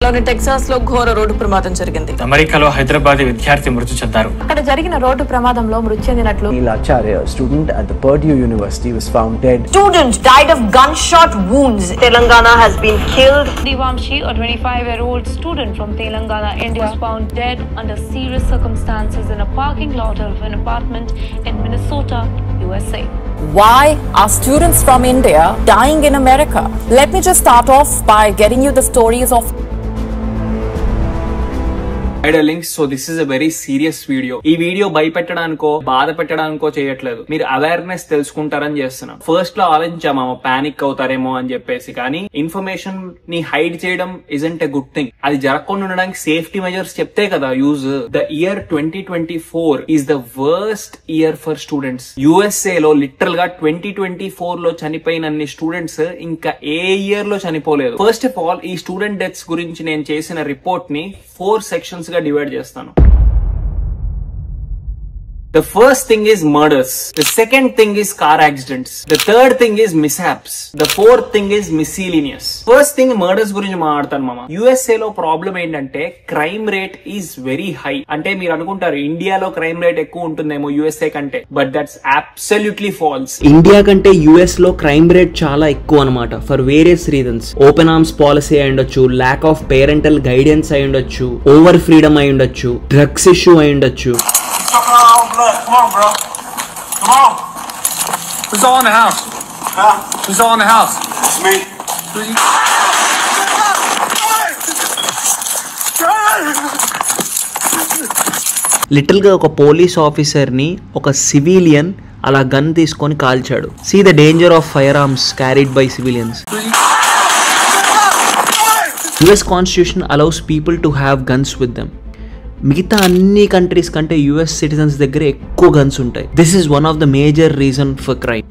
అమెరికాలోని టెక్సాస్ లో ఘోర రోడ్డు ప్రమాదం జరిగింది. అమెరికాలో హైదరాబాద్ విద్యార్థి మృతి చెందారు. అక్కడ జరిగిన రోడ్డు ప్రమాదంలో మృతి చెందినట్లు Acharya, a student at the Purdue University, was found dead. Student died of gunshot wounds. Telangana has been killed. Divamshi, a 25-year-old student from Telangana, India, was found dead under serious circumstances in a parking lot of an apartment in Minnesota, USA. Why are students from India dying in America? Let me just start off by getting you the stories of links. So this is a very serious video. ఈ video భయపెట్టడానికో బాధ పెట్టడానికో చేయట్లేదు, మీరు awareness తెలుసుకుంటారని చేస్తున్నాం. First లో ఆలోచించామా panic అవుతారేమో అని చెప్పేసి, కానీ information ని హైడ్ చేయడం ఇజంట్ ఎ గుడ్ థింగ్. అది జరగకుండా ఉండడానికి సేఫ్టీ మెజర్స్ చెప్తే కదా use. The year 2024 is the worst year for students. USA లో లిటరల్ గా 2024 లో చనిపోయినన్ని స్టూడెంట్స్ ఇంకా ఏ ఇయర్ లో చనిపోలేదు. ఫస్ట్ ఆఫ్ ఆల్ ఈ స్టూడెంట్ డెత్స్ గురించి నేను చేసిన రిపోర్ట్ ని 4 సెక్షన్స్ గా డివైడ్ చేస్తాను. The first thing is murders. The second thing is car accidents. The third thing is mishaps. The fourth thing is miscellaneous. First thing murders గురించి మాట్లాడతాను మామ. USA లో ప్రాబ్లం ఏంటంటే crime rate is very high. అంటే మీరు అనుకుంటారు ఇండియాలో crime rate ఎక్కువ ఉంటుందేమో USA కంటే, but that's absolutely false. India కంటే US లో క్రైమ్ రేట్ చాలా ఎక్కువ అనమాట, for various reasons. Open arms policy అయి ఉండొచ్చు, ల్యాక్ ఆఫ్ పేరెంటల్ గైడెన్స్ అయి ఉండొచ్చు, ఓవర్ ఫ్రీడమ్ అయి ఉండొచ్చు, డ్రగ్స్ ఇష్యూ అయి ఉండొచ్చు. Come on, bro. Come on. Who's all in the house? Huh? Who's all in the house? It's me. Little గా ఒక పోలీస్ ఆఫీసర్ ని ఒక సివిలియన్ అలా గన్ తీసుకొని కాల్చాడు. See the danger of firearms carried by civilians. US Constitution allows people to have guns with them. మిగతా అన్ని countries కంటే US సిటిజన్స్ దగ్గర ఎక్కువ గన్స్ ఉంటాయి. This is one of the major reason for crime.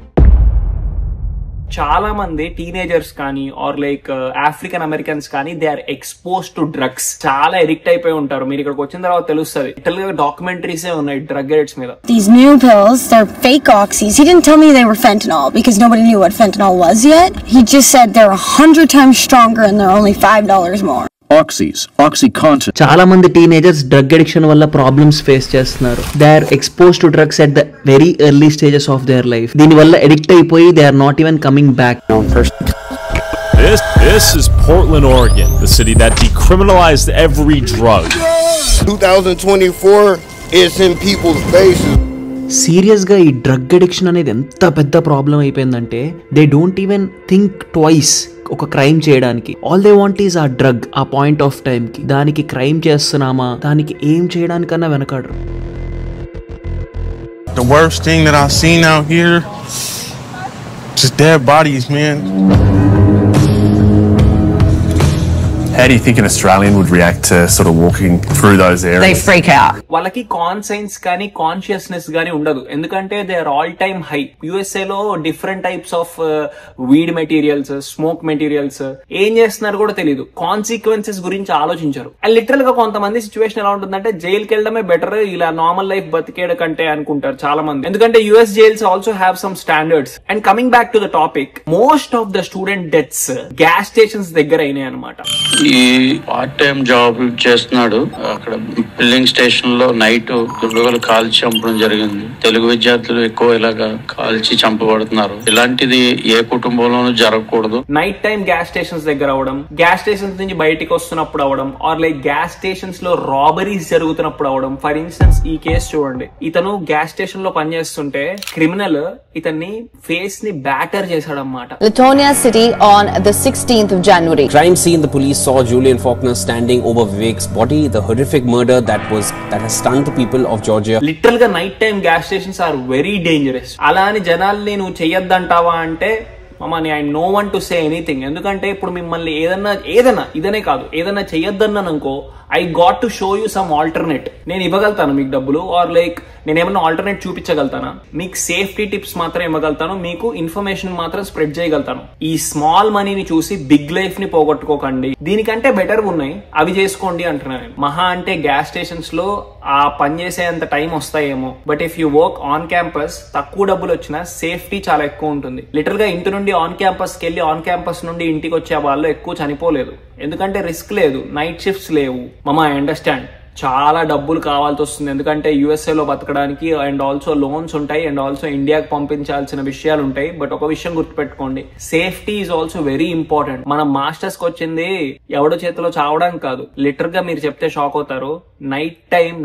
చాలా మంది teenagers కానీ are like African Americans కానీ they are expose to drugs. చాలా ఎడిక్ట్ అయిపోయి ఉంటారు. మీరు ఇక్కడికి వచ్చిన తర్వాత తెలుస్తుంది. లిటరల్ గా డాక్యుమెంటరీస్ ఉన్నాయి డ్రగ్ ఎడిక్ట్స్ మీద. These new pills, they're fake oxys. He didn't tell me they were fentanyl because nobody knew what fentanyl was yet. He just said they're 100 times stronger and they're only $5 more. Oxycontin. చాలా మంది teenagers drug addiction వల్ల problems face చేస్తున్నారు. They are expose to drugs at the very early stages of their life. దీని వల్ల addict అయిపోయి they are not even coming back. This is Portland, Oregon, the city that decriminalized every drug. 2024 is in people's faces. Serious గా ఈ drug addiction అనేది ఎంత పెద్ద problem అయిపోయిందంటే they don't even think twice ఒక క్రైమ్ చేయడానికి. All they want is ఆ drug ఆ పాయింట్ ఆఫ్ టైం కి. దానికి క్రైమ్ చేస్తున్నామా, దానికి ఏం చేయడానికన్నా వెనకాడరు. The worst thing that I've seen out here, just dead bodies, man. How do you think an Australian would react to sort of walking through those areas? They freak out. వాళ్ళకి conscience కానీ consciousness కానీ ఉండదు, ఎందుకంటే they are all time high. USA లో different types of weed materials, smoke materials ఏం చేస్తున్నారు కూడా తెలియదు. కాన్సిక్వెన్సెస్ గురించి ఆలోచించారు. అండ్ లిటరల్ గా కొంతమంది సిచ్యువేషన్ ఎలా ఉంటుందంటే జైలుకి వెళ్ళడమే బెటర్ ఇలా నార్మల్ లైఫ్ బతికేడ కంటే అనుకుంటారు చాలా మంది. ఎందుకంటే US jails also have some standards. And coming back to the topic, most of the student deaths gas stations దగ్గర అయినాయి అనమాట. ఈ పార్ట్ టైం జాబ్ చేస్తున్నాడు. అక్కడ బిల్లింగ్ స్టేషన్ లో నైట్ దుర్గలు కాల్చి చంపడం జరిగింది. తెలుగు విద్యార్థులు ఎక్కువ ఇలాగా కాల్చి చంపబడుతున్నారు. ఇలాంటిది ఏ కుటుంబంలోనూ జరగకూడదు. నైట్ టైం గ్యాస్ స్టేషన్స్ దగ్గర అవడం, గ్యాస్ స్టేషన్స్ నుంచి బయటికి వస్తున్నప్పుడు అవడం, ఆర్ లైక్ గ్యాస్ స్టేషన్స్ లో రాబరీస్ జరుగుతున్నప్పుడు అవడం. ఫర్ ఇన్స్టెన్స్ ఈ కేసు చూడండి. ఇతను గ్యాస్ స్టేషన్ లో పనిచేస్తుంటే క్రిమినల్ ఇతన్ని ఫేస్ ని batter చేశాడన్నమాట. Latonia City on the 16th of January. Crime scene, the police saw Julian Faulkner standing over Vivek's body, the horrific murder that has stunned the people of Georgia. Literal గా night time gas stations are very dangerous. అలా అని జనాల్ని నువ్వు చెయ్యొద్దంటావా అంటే మమ్మల్ని I no one to say anything. ఎందుకంటే ఇప్పుడు మిమ్మల్ని ఏదైనా ఇదనే కాదు ఏదైనా చెయ్యొద్దన్నాను అనుకో, I got to show you some alternate. నేను ఇవ్వగలుగుతాను మీకు డబ్బులు, ఆర్ లైక్ నేను ఏమన్నా ఆల్టర్నేట్ చూపించగలుగుతానా, మీకు సేఫ్టీ టిప్స్ మాత్రం ఇవ్వగలుగుతాను, మీకు ఇన్ఫర్మేషన్ మాత్రం స్ప్రెడ్ చేయగలుగుతాను. ఈ స్మాల్ మనీని చూసి బిగ్ లైఫ్ ని పోగొట్టుకోకండి. దీనికంటే బెటర్ ఉన్నాయి, అవి చేసుకోండి అంటున్నాను. మహా అంటే గ్యాస్ స్టేషన్స్ లో ఆ పని చేసేంత టైం వస్తాయేమో, but if you work on campus తక్కువ డబ్బులు వచ్చినా సేఫ్టీ చాలా ఎక్కువ ఉంటుంది. లిటరల్ గా ఇంటి నుండి నుండి ఆన్ క్యాంపస్కి వెళ్ళి ఆన్ క్యాంపస్ నుండి ఇంటికి వచ్చే వాళ్ళు ఎక్కువ చనిపోలేదు. ఎందుకంటే రిస్క్ లేదు, నైట్ షిఫ్ట్స్ లేవు. ఐ అండర్స్టాండ్ చాలా డబ్బులు కావాల్సి వస్తుంది, ఎందుకంటే యుఎస్ఏలో బతకడానికి అండ్ ఆల్సో లోన్స్ ఉంటాయి అండ్ ఆల్సో ఇండియాకి పంపించాల్సిన విషయాలు ఉంటాయి. బట్ ఒక విషయం గుర్తుపెట్టుకోండి, safety is also very important. మనం మాస్టర్స్ కి వచ్చింది ఎవడో చేతిలో చావడానికి కాదు. లిటర్ గా మీరు చెప్తే షాక్ అవుతారు,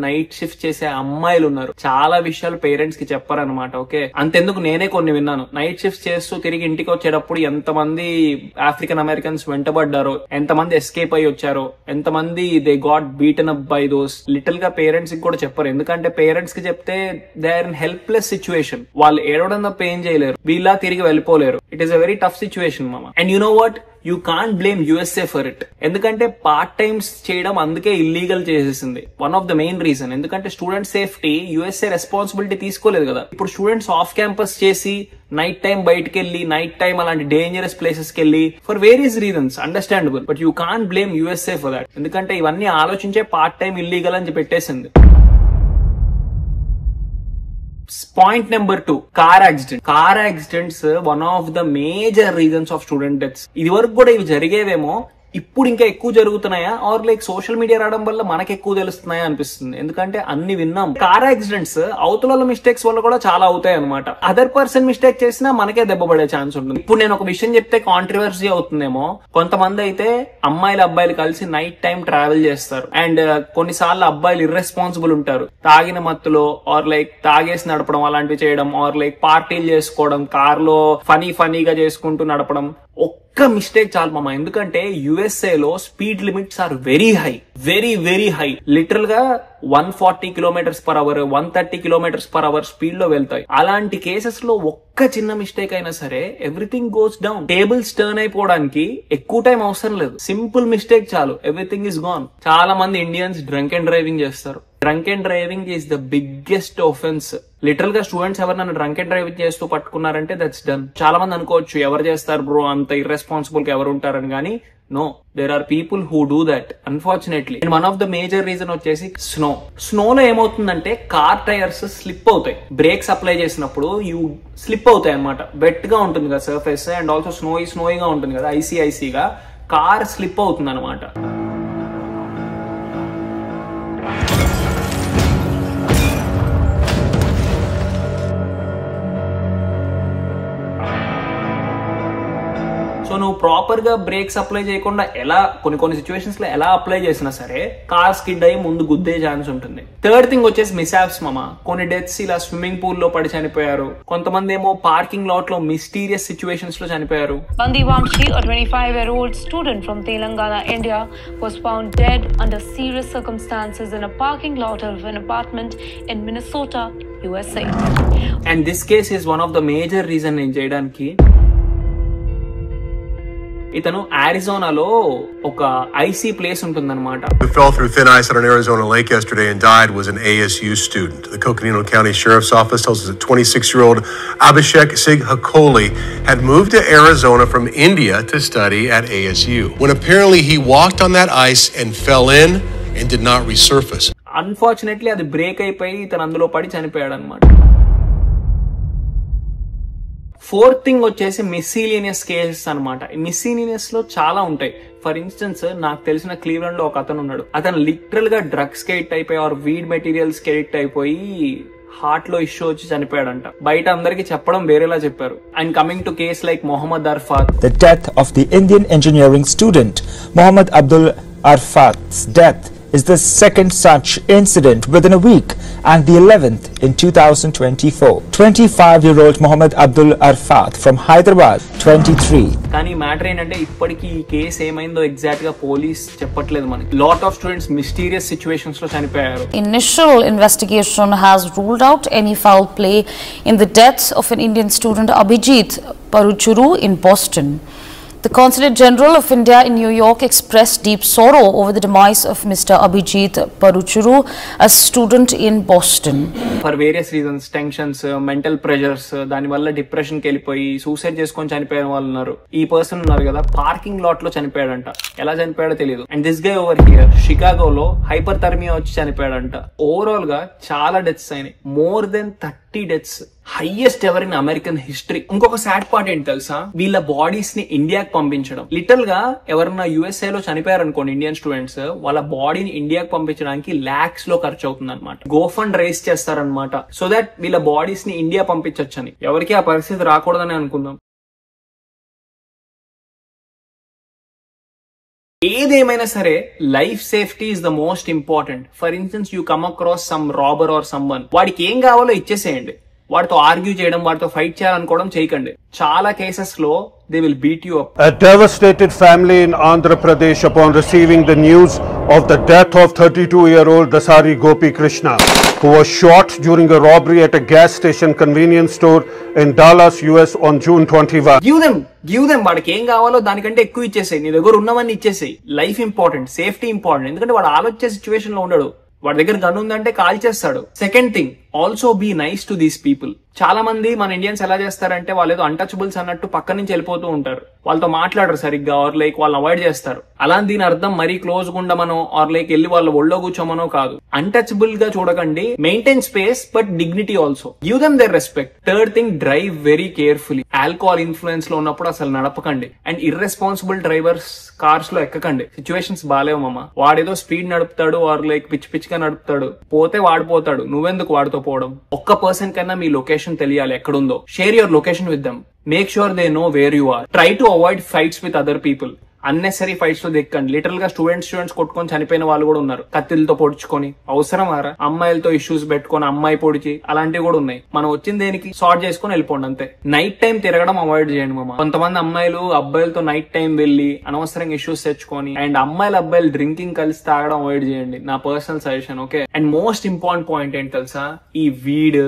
నైట్ షిఫ్ట్ చేసే అమ్మాయిలు ఉన్నారు. చాలా విషయాలు పేరెంట్స్ కి చెప్పారనమాట. ఓకే, అంతెందుకు నేనే కొన్ని విన్నాను. నైట్ షిఫ్ట్ చేస్తూ తిరిగి ఇంటికి వచ్చేటప్పుడు ఎంతమంది ఆఫ్రికన్ అమెరికన్స్ వెంటబడ్డారో, ఎంతమంది ఎస్కేప్ అయ్యి వచ్చారో, ఎంతమంది they got beaten up by those. Little గా పేరెంట్స్ కి కూడా చెప్పారు, ఎందుకంటే పేరెంట్స్ కి చెప్తే they are in helpless situation. వాళ్ళు ఏడవడం తప్ప ఏం చేయలేరు, వీళ్ళ తిరిగి వెళ్ళిపోలేరు. It is a very tough situation మామ. And you know what, you can't blame USA for it. ఎందుకంటే పార్ట్ టైమ్స్ చేయడం అందుకే ఇల్లీగల్ చేసేసింది. One of the main reason. ఎందుకంటే స్టూడెంట్ సేఫ్టీ యుఎస్ఏ రెస్పాన్సిబిలిటీ తీసుకోలేదు కదా. ఇప్పుడు స్టూడెంట్స్ ఆఫ్ క్యాంపస్ చేసి నైట్ టైం బయటకు వెళ్ళి నైట్ టైం అలాంటి డేంజరస్ ప్లేసెస్ కి వెళ్ళి for various reasons, understandable. But you can't blame USA for that. ఎందుకంటే ఇవన్నీ ఆలోచించే పార్ట్ టైం ఇల్లీగల్ అని పెట్టేసింది. Point number 2, car accident. Car accidents one of the major reasons of student deaths. ఇది వరకు కూడా ఇవి జరిగేవేమో, ఇప్పుడు ఇంకా ఎక్కువ జరుగుతున్నాయా ఆర్ లైక్ సోషల్ మీడియా రావడం వల్ల మనకి ఎక్కువ తెలుస్తున్నాయా అనిపిస్తుంది. ఎందుకంటే అన్ని విన్నాం. కార్ యాక్సిడెంట్స్ అవతల మిస్టేక్స్ వల్ల కూడా చాలా అవుతాయి అనమాట. అదర్ పర్సన్ మిస్టేక్ చేసినా మనకే దెబ్బ పడే ఛాన్స్ ఉంటుంది. ఇప్పుడు నేను ఒక విషయం చెప్తే కాంట్రవర్సీ అవుతుందేమో. కొంతమంది అయితే అమ్మాయిలు అబ్బాయిలు కలిసి నైట్ టైం ట్రావెల్ చేస్తారు అండ్ కొన్నిసార్లు అబ్బాయిలు ఇర్రెస్పాన్సిబుల్ ఉంటారు, తాగిన మత్తులో ఆర్ లైక్ తాగేసి నడపడం అలాంటివి చేయడం ఆర్ లైక్ పార్టీలు చేసుకోవడం, కార్ లో ఫనీగా చేసుకుంటూ నడపడం. ఒక్క మిస్టేక్ చాలు మామ. ఎందుకంటే యుఎస్ఏ లో speed limits are very high. Literal గా 140 km/h 130 km/h స్పీడ్ లో వెళ్తాయి. అలాంటి కేసెస్ లో ఒక్క చిన్న మిస్టేక్ అయినా సరే everything goes down. Tables turn అయిపోవడానికి ఎక్కువ టైం అవసరం లేదు, సింపుల్ మిస్టేక్ చాలు, ఎవ్రీథింగ్ ఇస్ గాన్. చాలా మంది ఇండియన్స్ డ్రంక్ అండ్ డ్రైవింగ్ చేస్తారు. Drunk and driving is the biggest offence. Literal గా స్టూడెంట్స్ ఎవరైనా డ్రంక్ అండ్ డ్రైవింగ్ చేస్తూ పట్టుకున్నారంటే దట్స్ డన్. చాలా మంది అనుకోవచ్చు ఎవరు చేస్తారు బ్రో, అంత ఇర్రెస్పాన్సిబుల్ గా ఎవరు ఉంటారని. కానీ no, there are people who do that unfortunately. And one of the major reason వచ్చేసి స్నోలో ఏమవుతుందంటే కార్ టైర్స్ స్లిప్ అవుతాయి. బ్రేక్స్ అప్లై చేసినప్పుడు యూ స్లిప్ అవుతాయి అనమాట. వెట్ గా ఉంటుంది కదా సర్ఫేస్ అండ్ ఆల్సో స్నోయిగా ఉంటుంది కదా, ఐసీగా కార్ స్లిప్ అవుతుంది అనమాట. సో నువ్వు ప్రాపర్ గా బ్రేక్స్ అప్లై చేయకుండా ఎలా కొన్ని సిచ్యువేషన్స్ లో ఎలా అప్లై చేసినా సరే కార్ స్కిడ్ అయ్యి ముందు గుద్దే ఛాన్స్ ఉంటుంది. థర్డ్ థింగ్ వచ్చేసి మిస్హాప్స్ మామ. కొన్ని డెత్స్ ఇలా స్విమ్మింగ్ పూల్ లో పడి చనిపోయారు, కొంతమంది ఏమో పార్కింగ్ లాట్ లో మిస్టీరియస్ సిచ్యువేషన్స్ లో చనిపోయారు. Bandi Vamshi, a 25-year-old student from Telangana, India, was found dead under serious circumstances in a parking lot of an apartment in Minnesota, USA. And this case is one of the major reason నేను చేయడానికి. ఇతను అరిజోనాలో ఒక IC place ఉంటుందన్నమాట. Who fell through thin ice on an Arizona lake yesterday and died was an ASU student. The Coconino County Sheriff's Office tells us that 26-year-old Abhishek Singh Hakoli had moved to Arizona from India to study at ASU. When apparently he walked on that ice and fell in and did not resurface. Unfortunately, అది break అయిపోయి ఇతను అందులో పడి చనిపోయాడు అనమాట. Fourth thing వచ్చేసి మిస్సీలినియస్ cases అనమాట. మిస్సీలినియస్ లో చాలా ఉంటాయి. ఫర్ ఇన్స్టెన్స్ నాకు తెలిసిన క్లీవ్లాండ్ లో ఒక అతను ఉన్నాడు. అతను లిటరల్ గా డ్రగ్స్ కి ఎడిక్ట్ అయిపోయి ఆర్ వీడ్ మెటీరియల్స్ కి ఎడిక్ట్ అయిపోయి హార్ట్ లో ఇష్యూ వచ్చి చనిపోయాడంట. బయట అందరికి చెప్పడం వేరేలా చెప్పారు. And coming to case like Mohammed Arfath. The death of the Indian engineering student Mohammad Abdul Arfat's death is the second such incident within a week and the 11th in 2024. 25-year-old Mohammad Abdul Arfat from Hyderabad, 23. కానీ matter ఏంటంటే ఇప్పటికీ ఈ case ఏమైందో exact గా police చెప్పట్లేదు మనకి. Lot of students mysterious situations లో చనిపోయారు. Initial investigation has ruled out any foul play in the deaths of an Indian student Abhijit Paruchuru in Boston. The Consulate General of India in New York expressed deep sorrow over the demise of Mr. Abhijit Paruchuru, a student in Boston. For various reasons, tensions, mental pressures, దాని వల్ల depression కి వెళ్ళిపోయి suicide చేసుకొని చనిపోయిన వాళ్ళు ఉన్నారు. ఈ person ఉన్నారు కదా పార్కింగ్ లాట్ లో చనిపోయాడంట. ఎలా చనిపోయాడో తెలియదు. And this guy over here షికాగోలో హైపర్ థర్మియా వచ్చి చనిపోయాడంట. ఓవరాల్ గా చాలా డెత్స్ అయినాయి. More than 30 deaths, highest ever in American history. ఇంకొక సాడ్ పార్ట్ ఏంటి తెలుసా, వీళ్ళ బాడీస్ ని ఇండియాకి పంపించడం. లిటరల్ గా ఎవరన్నా USA లో చనిపోయారు అనుకోండి ఇండియన్ స్టూడెంట్స్, వాళ్ళ బాడీని ఇండియాకి పంపించడానికి lakhs లో ఖర్చు అవుతుంది అనమాట. గో ఫండ్ రైజ్ చేస్తారనమాట, సో దట్ వీళ్ళ బాడీస్ ని ఇండియా పంపించొచ్చని. ఎవరికి ఆ పరిస్థితి రాకూడదని అనుకుందాం. ఏదేమైనా సరే life safety is the most important. For instance you come across some robber or someone, వాడికి ఏం కావాలో ఇచ్చేసేయండి. వాడితో ఆర్గ్యూ చేయడం, వాడితో ఫైట్ చేయాలనుకోవడం చేయకండి. చాలా కేసెస్ లో they will beat you up. A devastated family in Andhra Pradesh upon receiving the news of the death of 32-year-old Dasari Gopi Krishna, who was shot during a robbery at a gas station convenience store in Dallas, US on June 21. Give them వాడికి ఏం కావాలో దానికంటే ఎక్కువ ఇచ్చేసేయి. నీ దగ్గర ఉన్నవన్నీ ఇచ్చేసేయి. Life important, safety important. ఎందుకంటే వాడు ఆలోచించే సిచ్యువేషన్ లో ఉండడు. వాడి దగ్గర గన్ ఉందంటే కాల్ చేస్తాడు. Second thing, also be nice to these people. చాలా మంది మన ఇండియన్స్ ఎలా చేస్తారంటే వాళ్ళు ఏదో అన్టచబుల్స్ అన్నట్టు పక్క నుంచి వెళ్ళిపోతూ ఉంటారు. వాళ్ళతో మాట్లాడరు సరిగ్గా, ఆర్ లైక్ వాళ్ళని అవాయిడ్ చేస్తారు. అలా దీని అర్థం మరీ క్లోజ్ గా ఉండమనో ఆర్ లైక్ వెళ్ళి వాళ్ళ ఒళ్ళో కూర్చోమనో కాదు. అన్టచబుల్ గా చూడకండి. Maintain space but dignity also. Give them their respect. Third thing, drive very carefully. Alcohol influence లో ఉన్నప్పుడు అసలు నడపకండి. అండ్ ఇర్రెస్పాన్సిబుల్ డ్రైవర్స్ కార్స్ లో ఎక్కకండి. సిచ్యువేషన్స్ బాలేవు మామ. వాడేదో స్పీడ్ నడుపుతాడు ఆర్ లైక్ పిచ్చి పిచ్చిగా నడుపుతాడు, పోతే వాడిపోతాడు. నువ్వెందుకు వాడితో పోవడం? ఒక్క పర్సన్ కన్నా మీ లొకేషన్ తెలియాలి ఎక్కడుందో. Share your location with them. Make sure they know where you are. Try to avoid fights with other people. Unnecessary fights లో దిక్కండి. లిటరల్ గా స్టూడెంట్స్ కొట్టుకొని చనిపోయిన వాళ్ళు కూడా ఉన్నారు. కత్తిలతో పొడుచుకొని. అవసరం ఆరా? అమ్మాయిలతో ఇష్యూస్ పెట్టుకొని అమ్మాయి పొడిచి అలాంటివి కూడా ఉన్నాయి. మనం వచ్చిన దేనికి సార్ట్ చేసుకుని వెళ్ళిపోండి అంతే. నైట్ టైం తిరగడం అవాయిడ్ చేయండి మామ. కొంతమంది అమ్మాయిలు అబ్బాయిలతో నైట్ టైం వెళ్లి అనవసరంగా ఇష్యూస్ తెచ్చుకొని, అండ్ అబ్బాయిలు డ్రింకింగ్ కలిసి తాగడం అవాయిడ్ చేయండి. నా personal suggestion. Okay. And most important point ఏంటి తెలుసా, ఈ వీడ్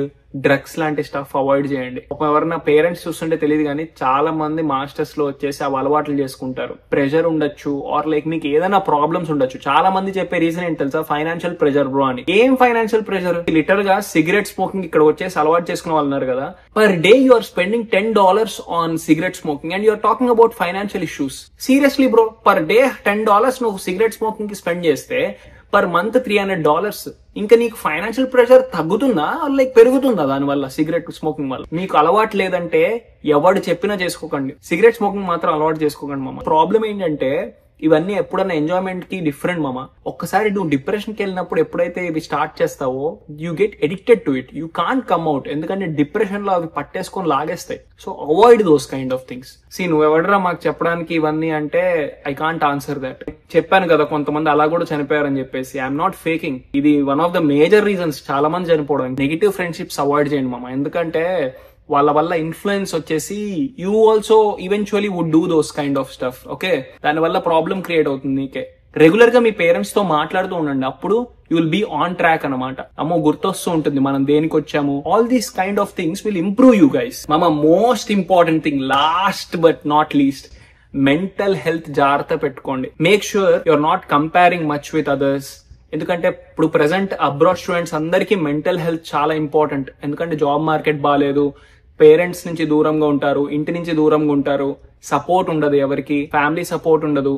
డ్రగ్స్ లాంటి స్టఫ్ అవాయిడ్ చేయండి. ఎవరైనా పేరెంట్స్ చూస్తుంటే తెలియదు కానీ చాలా మంది మాస్టర్స్ లో వచ్చేసి అవి అలవాట్లు చేసుకుంటారు. ప్రెషర్ ఉండొచ్చు ఆర్ లైక్ మీకు ఏదైనా ప్రాబ్లమ్స్ ఉండొచ్చు. చాలా మంది చెప్పే రీజన్ ఏంటి తెలుసా, ఫైనాన్షియల్ ప్రెషర్ బ్రో అని. ఏం ఫైనాన్షియల్ ప్రెషర్? లిటర్ గా సిగరెట్ స్మోకింగ్ ఇక్కడ వచ్చేసి అలవాటు చేసుకునే వాళ్ళు ఉన్నారు కదా. Per day you are spending $10 on cigarette smoking and you are talking about financial issues. Seriously bro, per day $10 నువ్వు సిగరెట్ స్మోకింగ్ కి స్పెండ్ చేస్తే పర్ మంత్ $300. ఇంకా నీకు ఫైనాన్షియల్ ప్రెషర్ తగ్గుతుందా లైక్ పెరుగుతుందా దానివల్ల? సిగరెట్ స్మోకింగ్ వల్ల మీకు అలవాటు లేదంటే ఎవడు చెప్పినా చేసుకోకండి. సిగరెట్ స్మోకింగ్ మాత్రం అలవాటు చేసుకోకండి మామ. ప్రాబ్లం ఏంటంటే ఇవన్నీ ఎప్పుడన్నా ఎంజాయ్మెంట్ కి డిఫరెంట్ మామ. ఒక్కసారి నువ్వు డిప్రెషన్ కి వెళ్ళినప్పుడు ఎప్పుడైతే ఇవి స్టార్ట్ చేస్తావో you get addicted to it. You can't come out. ఎందుకంటే డిప్రెషన్ లో అవి పట్టేసుకొని లాగేస్తాయి. So avoid those kind of things. నువ్వు ఎవడరా మాకు చెప్పడానికి ఇవన్నీ అంటే ఐ కాంట్ ఆన్సర్ దట్. చెప్పాను కదా కొంతమంది అలా కూడా చనిపోయారని చెప్పేసి. I'm not faking. ఇది one of the major reasons చాలా మంది చనిపోవడానికి. నెగిటివ్ ఫ్రెండ్షిప్స్ అవాయిడ్ చేయండి మామ. ఎందుకంటే వాళ్ళ వల్ల ఇన్ఫ్లుయెన్స్ వచ్చేసి you also eventually would do those kind of stuff. Okay, దాని వల్ల ప్రాబ్లం క్రియేట్ అవుతుంది నీకే. రెగ్యులర్ గా మీ పేరెంట్స్ తో మాట్లాడుతూ ఉండండి. అప్పుడు you will be on track అనమాట. అమ్మో గుర్తొస్తూ ఉంటుంది మనం దేనికి వచ్చాము. All these kind of things will improve you guys. మామ most important thing, last but not least, mental health జాగ్రత్త పెట్టుకోండి. Make sure you are not comparing much with others. ఎందుకంటే ఇప్పుడు ప్రెసెంట్ అబ్రాడ్ స్టూడెంట్స్ అందరికీ మెంటల్ హెల్త్ చాలా important. ఎందుకంటే job market బాగాలేదు, parents నుంచి దూరంగా ఉంటారు, ఇంటి నుంచి దూరంగా ఉంటారు, సపోర్ట్ ఉండదు, ఎవరికి ఫ్యామిలీ సపోర్ట్ ఉండదు,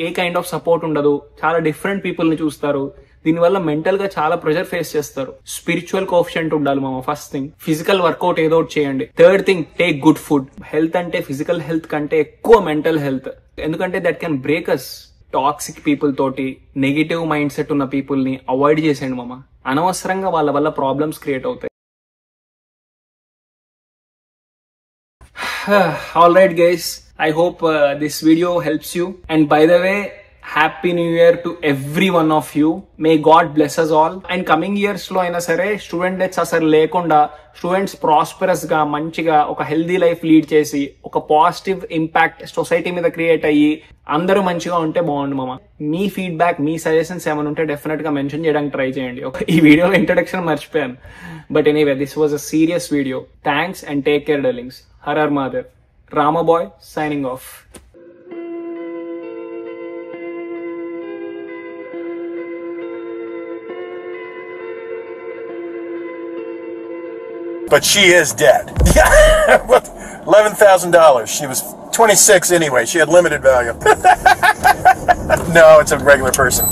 ఏ కైండ్ ఆఫ్ సపోర్ట్ ఉండదు. చాలా డిఫరెంట్ పీపుల్ ని చూస్తారు. దీనివల్ల మెంటల్ గా చాలా ప్రెషర్ ఫేస్ చేస్తారు. స్పిరిచువల్ కోఎఫిషియంట్ ఉండాలి మామ. ఫస్ట్ థింగ్, ఫిజికల్ వర్కౌట్ ఏదో ఒకటి చేయండి. Third thing, take good food. Health అంటే ఫిజికల్ హెల్త్ కంటే ఎక్కువ మెంటల్ హెల్త్. ఎందుకంటే that can break us. Toxic people తోటి, నెగిటివ్ మైండ్ సెట్ ఉన్న పీపుల్ ని అవాయిడ్ చేసేయండి మామ. అనవసరంగా వాళ్ళ వల్ల ప్రాబ్లమ్స్ క్రియేట్ అవుతాయి. Alright guys, I hope this video helps you. And by the way, Happy New Year to every one of you. May God bless us all. And coming years lo aina sare student deaths asalu lekunda students prosperous ga manchiga oka healthy life lead chesi oka positive impact society మీద create అయ్యి అందరూ మంచిగా ఉంటే బాగుండు మామ. మీ feedback, మీ suggestions ఏమైనా ఉంటే definite గా మెన్షన్ చేయడానికి ట్రై చేయండి. ఈ వీడియోలో ఇంట్రడక్షన్ మర్చిపోయాను. But anyway, this was a serious video. Thanks and take care darlings. Her her Mahadev. Ramaboy signing off. But she is dead. $11,000. She was 26 anyway. She had limited value. No, it's a regular person.